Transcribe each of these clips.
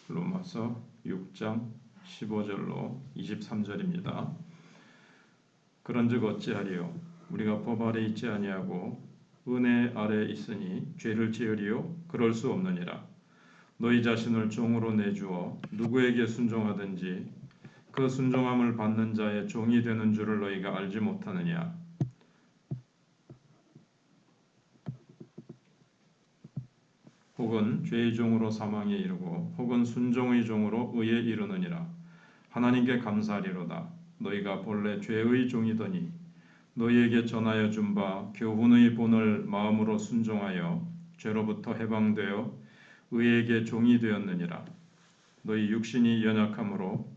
로마서 6장 15절로 23절입니다. 그런즉 어찌하리요? 우리가 법 아래 있지 아니하고 은혜 아래 있으니 죄를 지으리요? 그럴 수 없느니라. 너희 자신을 종으로 내주어 누구에게 순종하든지 그 순종함을 받는 자의 종이 되는 줄을 너희가 알지 못하느냐? 혹은 죄의 종으로 사망에 이르고 혹은 순종의 종으로 의에 이르느니라. 하나님께 감사하리로다. 너희가 본래 죄의 종이더니 너희에게 전하여 준 바 교훈의 본을 마음으로 순종하여 죄로부터 해방되어 의에게 종이 되었느니라. 너희 육신이 연약함으로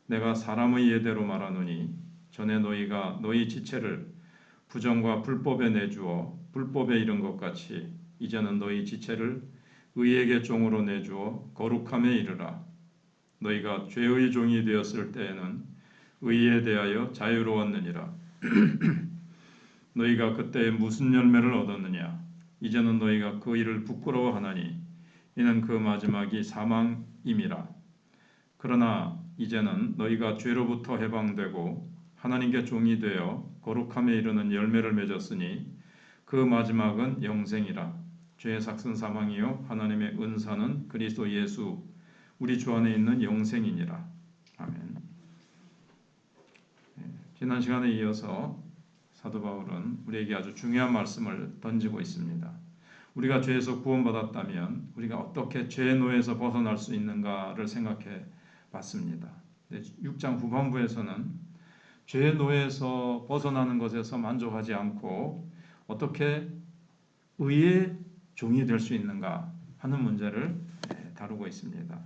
내가 사람의 예대로 말하노니 전에 너희가 너희 지체를 부정과 불법에 내주어 불법에 이른 것 같이 이제는 너희 지체를 의에게 종으로 내주어 거룩함에 이르라. 너희가 죄의 종이 되었을 때에는 의에 대하여 자유로웠느니라. 너희가 그때 무슨 열매를 얻었느냐? 이제는 너희가 그 일을 부끄러워하나니 이는 그 마지막이 사망임이라. 그러나 이제는 너희가 죄로부터 해방되고 하나님께 종이 되어 거룩함에 이르는 열매를 맺었으니 그 마지막은 영생이라. 죄의 삭은 사망이요 하나님의 은사는 그리스도 예수 우리 주 안에 있는 영생이니라. 아멘. 지난 시간에 이어서 사도 바울은 우리에게 아주 중요한 말씀을 던지고 있습니다. 우리가 죄에서 구원받았다면 우리가 어떻게 죄의 노예에서 벗어날 수 있는가를 생각해 봤습니다. 6장 후반부에서는 죄의 노예에서 벗어나는 것에서 만족하지 않고 어떻게 의의 종이 될 수 있는가 하는 문제를 다루고 있습니다.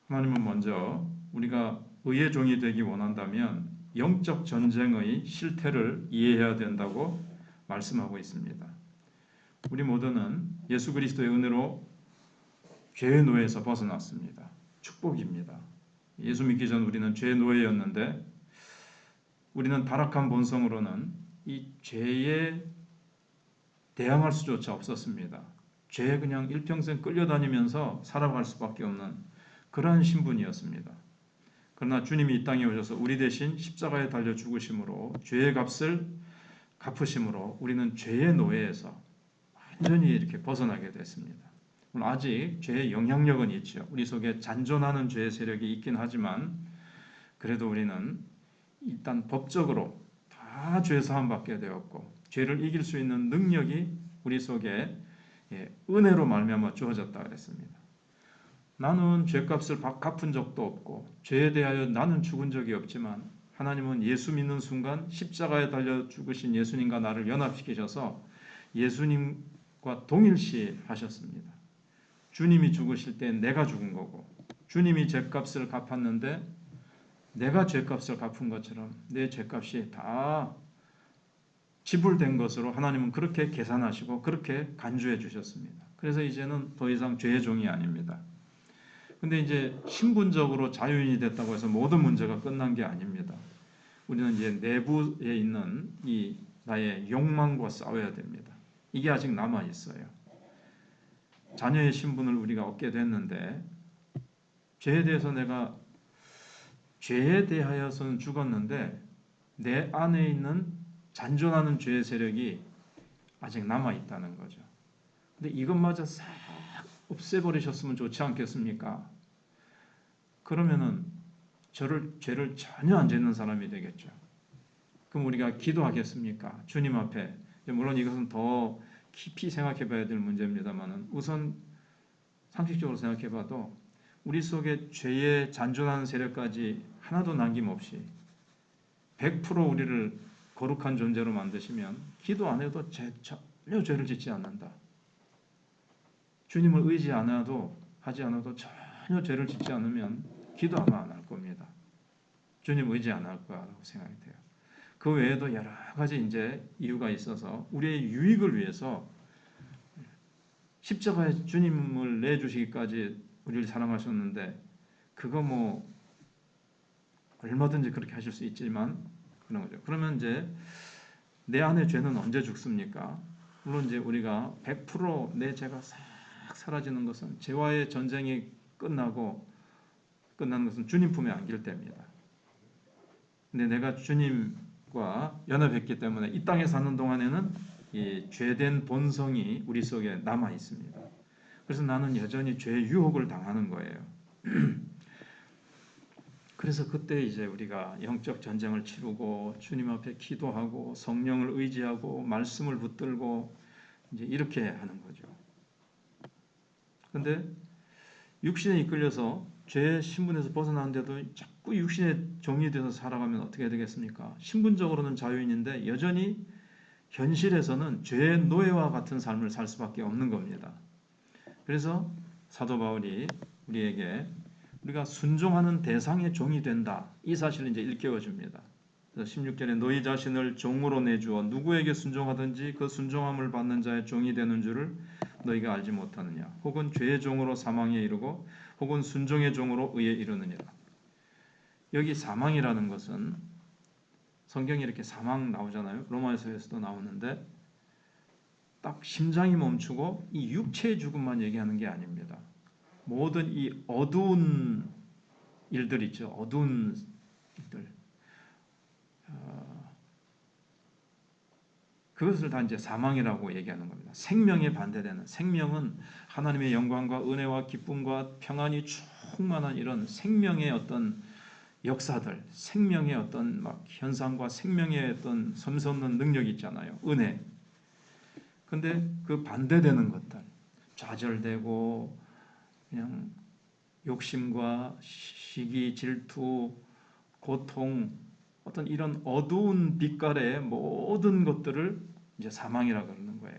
하나님은 먼저 우리가 의의 종이 되기 원한다면 영적 전쟁의 실태를 이해해야 된다고 말씀하고 있습니다. 우리 모두는 예수 그리스도의 은혜로 죄의 노예에서 벗어났습니다. 축복입니다. 예수 믿기 전 우리는 죄의 노예였는데 우리는 타락한 본성으로는 이 죄에 대항할 수조차 없었습니다. 죄에 그냥 일평생 끌려다니면서 살아갈 수밖에 없는 그런 신분이었습니다. 그러나 주님이 이 땅에 오셔서 우리 대신 십자가에 달려 죽으심으로 죄의 값을 갚으심으로 우리는 죄의 노예에서 완전히 이렇게 벗어나게 됐습니다. 물론 아직 죄의 영향력은 있죠. 우리 속에 잔존하는 죄의 세력이 있긴 하지만 그래도 우리는 일단 법적으로 다 죄 사함 받게 되었고 죄를 이길 수 있는 능력이 우리 속에 은혜로 말미암아 주어졌다 그랬습니다. 나는 죄값을 갚은 적도 없고 죄에 대하여 나는 죽은 적이 없지만 하나님은 예수 믿는 순간 십자가에 달려 죽으신 예수님과 나를 연합시키셔서 예수님과 동일시 하셨습니다. 주님이 죽으실 때 내가 죽은 거고 주님이 죄값을 갚았는데 내가 죄값을 갚은 것처럼 내 죄값이 다 지불된 것으로 하나님은 그렇게 계산하시고 그렇게 간주해 주셨습니다. 그래서 이제는 더 이상 죄의 종이 아닙니다. 근데 이제 신분적으로 자유인이 됐다고 해서 모든 문제가 끝난 게 아닙니다. 우리는 이제 내부에 있는 이 나의 욕망과 싸워야 됩니다. 이게 아직 남아 있어요. 자녀의 신분을 우리가 얻게 됐는데 죄에 대해서 내가 죄에 대하여서는 죽었는데 내 안에 있는 잔존하는 죄의 세력이 아직 남아 있다는 거죠. 근데 이것마저 싹 없애버리셨으면 좋지 않겠습니까? 그러면은 죄를 전혀 안 짓는 사람이 되겠죠. 그럼 우리가 기도하겠습니까? 주님 앞에. 물론 이것은 더 깊이 생각해 봐야 될 문제입니다만 우선 상식적으로 생각해 봐도 우리 속에 죄의 잔존하는 세력까지 하나도 남김없이 100% 우리를 거룩한 존재로 만드시면 기도 안 해도 전혀 죄를 짓지 않는다. 주님을 의지 하지 않아도 전혀 죄를 짓지 않으면 기도 아마 안 할 겁니다. 주님 의지 안 할 거라고 생각이 돼요. 그 외에도 여러 가지 이제 이유가 있어서 우리의 유익을 위해서 십자가에 주님을 내주시기까지 우리를 사랑하셨는데 그거 뭐 얼마든지 그렇게 하실 수 있지만 그런 거죠. 그러면 이제 내 안의 죄는 언제 죽습니까? 물론 이제 우리가 100% 내 죄가 싹 사라지는 것은 죄와의 전쟁이 끝나는 것은 주님 품에 안길 때입니다. 근데 내가 주님과 연합했기 때문에 이 땅에 사는 동안에는 이 죄된 본성이 우리 속에 남아 있습니다. 그래서 나는 여전히 죄의 유혹을 당하는 거예요. 그래서 그때 이제 우리가 영적 전쟁을 치르고 주님 앞에 기도하고 성령을 의지하고 말씀을 붙들고 이제 이렇게 하는 거죠. 근데 육신에 이끌려서 죄의 신분에서 벗어나는데도 자꾸 육신의 종이 돼서 살아가면 어떻게 되겠습니까? 신분적으로는 자유인인데 여전히 현실에서는 죄의 노예와 같은 삶을 살 수밖에 없는 겁니다. 그래서 사도 바울이 우리에게 우리가 순종하는 대상의 종이 된다. 이 사실을 이제 일깨워 줍니다. 그래서 16절에 너희 자신을 종으로 내주어 누구에게 순종하든지 그 순종함을 받는 자의 종이 되는 줄을 너희가 알지 못하느냐. 혹은 죄의 종으로 사망에 이르고 혹은 순종의 종으로 의에 이르느니라. 여기 사망이라는 것은 성경에 이렇게 사망 나오잖아요. 로마서에서도 나오는데 딱 심장이 멈추고 이 육체의 죽음만 얘기하는 게 아닙니다. 모든 이 어두운 일들 있죠. 어두운 일들. 그것을 다 이제 사망이라고 얘기하는 겁니다. 생명에 반대되는, 생명은 하나님의 영광과 은혜와 기쁨과 평안이 충만한 이런 생명의 어떤 역사들, 생명의 어떤 막 현상과 생명의 어떤 섬섬는 능력이 있잖아요. 은혜. 근데 그 반대되는 것들, 좌절되고 그냥 욕심과 시기, 질투, 고통, 어떤 이런 어두운 빛깔의 모든 것들을 이제 사망이라고 그러는 거예요.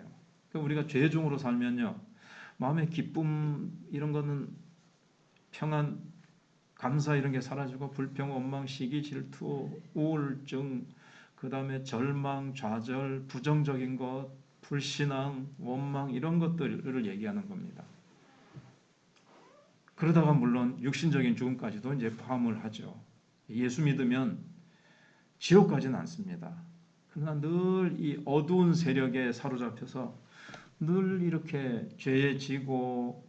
그러니까 우리가 죄 중으로 살면요, 마음의 기쁨 이런 거는 평안, 감사 이런 게 사라지고 불평, 원망, 시기, 질투, 우울증, 그 다음에 절망, 좌절, 부정적인 것, 불신앙, 원망 이런 것들을 얘기하는 겁니다. 그러다가 물론 육신적인 죽음까지도 이제 포함을 하죠. 예수 믿으면 지옥 가지는 않습니다. 그러나 늘 이 어두운 세력에 사로잡혀서 늘 이렇게 죄에 지고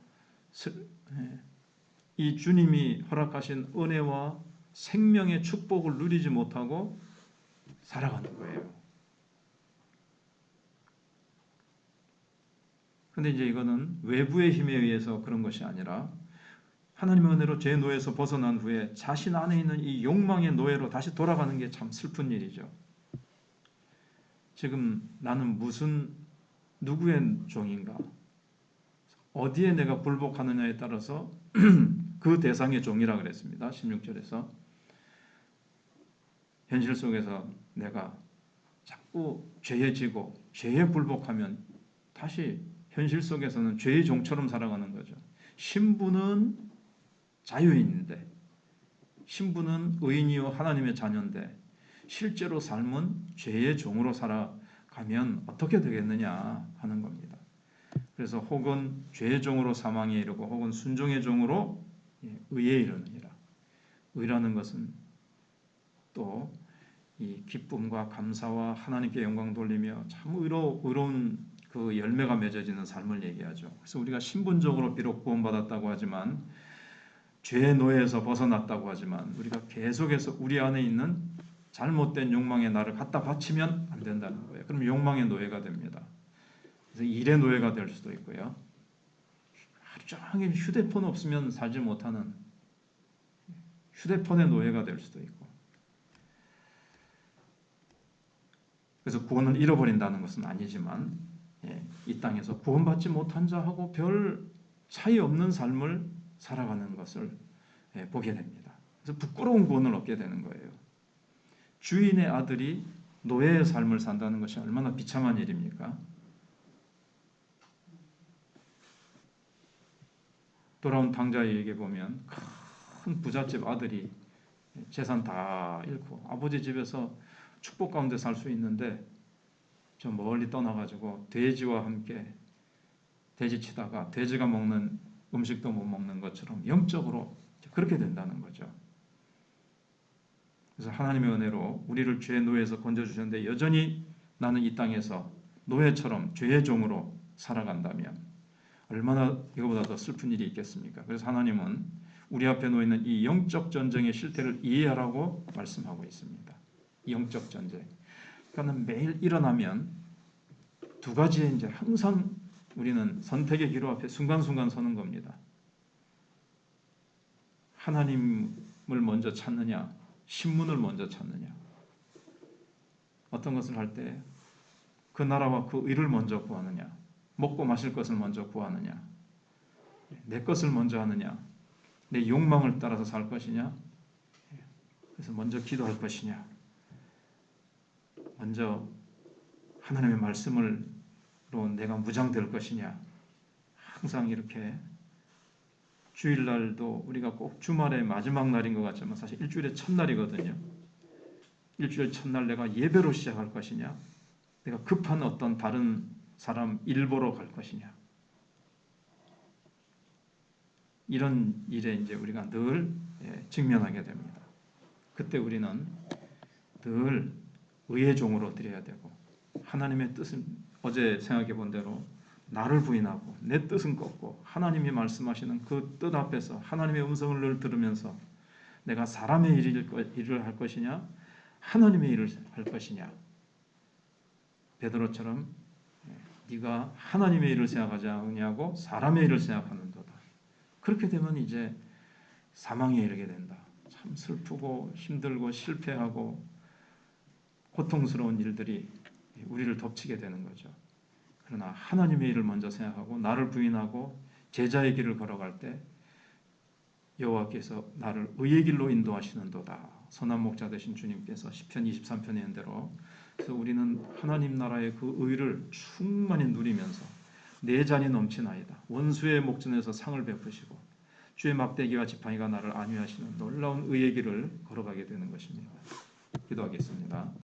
이 주님이 허락하신 은혜와 생명의 축복을 누리지 못하고 살아가는 거예요. 근데 이제 이거는 외부의 힘에 의해서 그런 것이 아니라 하나님의 은혜로 죄의 노예에서 벗어난 후에 자신 안에 있는 이 욕망의 노예로 다시 돌아가는 게 참 슬픈 일이죠. 지금 나는 누구의 종인가? 어디에 내가 굴복하느냐에 따라서 그 대상의 종이라 그랬습니다. 16절에서 현실 속에서 내가 자꾸 죄에 지고 죄에 굴복하면 다시 현실 속에서는 죄의 종처럼 살아가는 거죠. 신분은 자유인인데 신분은 의인이요 하나님의 자녀인데 실제로 삶은 죄의 종으로 살아가면 어떻게 되겠느냐 하는 겁니다. 그래서 혹은 죄의 종으로 사망에 이르고 혹은 순종의 종으로 의에 이르느니라. 의라는 것은 또 이 기쁨과 감사와 하나님께 영광 돌리며 참 의로운 그 열매가 맺어지는 삶을 얘기하죠. 그래서 우리가 신분적으로 비록 구원받았다고 하지만 죄의 노예에서 벗어났다고 하지만 우리가 계속해서 우리 안에 있는 잘못된 욕망에 나를 갖다 바치면 안 된다는 거예요. 그럼 욕망의 노예가 됩니다. 그래서 일의 노예가 될 수도 있고요. 하루 종일 휴대폰 없으면 살지 못하는 휴대폰의 노예가 될 수도 있고. 그래서 구원을 잃어버린다는 것은 아니지만 이 땅에서 구원받지 못한 자하고 별 차이 없는 삶을 살아가는 것을 보게 됩니다. 그래서 부끄러운 구원을 얻게 되는 거예요. 주인의 아들이 노예의 삶을 산다는 것이 얼마나 비참한 일입니까? 돌아온 당자에게 보면 큰 부잣집 아들이 재산 다 잃고 아버지 집에서 축복 가운데 살 수 있는데 저 멀리 떠나가지고 돼지와 함께 돼지 치다가 돼지가 먹는 음식도 못 먹는 것처럼 영적으로 그렇게 된다는 거죠. 그래서 하나님의 은혜로 우리를 죄의 노예에서 건져주셨는데 여전히 나는 이 땅에서 노예처럼 죄의 종으로 살아간다면 얼마나 이거보다 더 슬픈 일이 있겠습니까? 그래서 하나님은 우리 앞에 놓이는 이 영적 전쟁의 실태를 이해하라고 말씀하고 있습니다. 영적 전쟁. 그러니까 매일 일어나면 두 가지에 이제 항상 우리는 선택의 기로 앞에 순간순간 서는 겁니다. 하나님을 먼저 찾느냐, 신문을 먼저 찾느냐. 어떤 것을 할 때 그 나라와 그 의를 먼저 구하느냐, 먹고 마실 것을 먼저 구하느냐, 내 것을 먼저 하느냐, 내 욕망을 따라서 살 것이냐, 그래서 먼저 기도할 것이냐, 먼저 하나님의 말씀으로 내가 무장될 것이냐. 항상 이렇게 주일날도 우리가 꼭 주말의 마지막 날인 것 같지만 사실 일주일의 첫날이거든요. 일주일 첫날 내가 예배로 시작할 것이냐, 내가 급한 어떤 다른 사람 일 보러 갈 것이냐. 이런 일에 이제 우리가 늘 직면하게 됩니다. 그때 우리는 늘 의의 종으로 드려야 되고 하나님의 뜻은 어제 생각해 본 대로 나를 부인하고 내 뜻은 꺾고 하나님이 말씀하시는 그 뜻 앞에서 하나님의 음성을 늘 들으면서 내가 사람의 일을 할 것이냐 하나님의 일을 할 것이냐. 베드로처럼 네가 하나님의 일을 생각하지 않느냐고 사람의 일을 생각하는도다. 그렇게 되면 이제 사망에 이르게 된다. 참 슬프고 힘들고 실패하고 고통스러운 일들이 우리를 덮치게 되는 거죠. 그러나 하나님의 일을 먼저 생각하고 나를 부인하고 제자의 길을 걸어갈 때 여호와께서 나를 의의 길로 인도하시는도다. 선한 목자 되신 주님께서 시편 23편에 한 대로 그래서 우리는 하나님 나라의 그 의를 충만히 누리면서 내 잔이 넘치나이다. 원수의 목전에서 상을 베푸시고 주의 막대기와 지팡이가 나를 안위하시는 놀라운 의의 길을 걸어가게 되는 것입니다. 기도하겠습니다.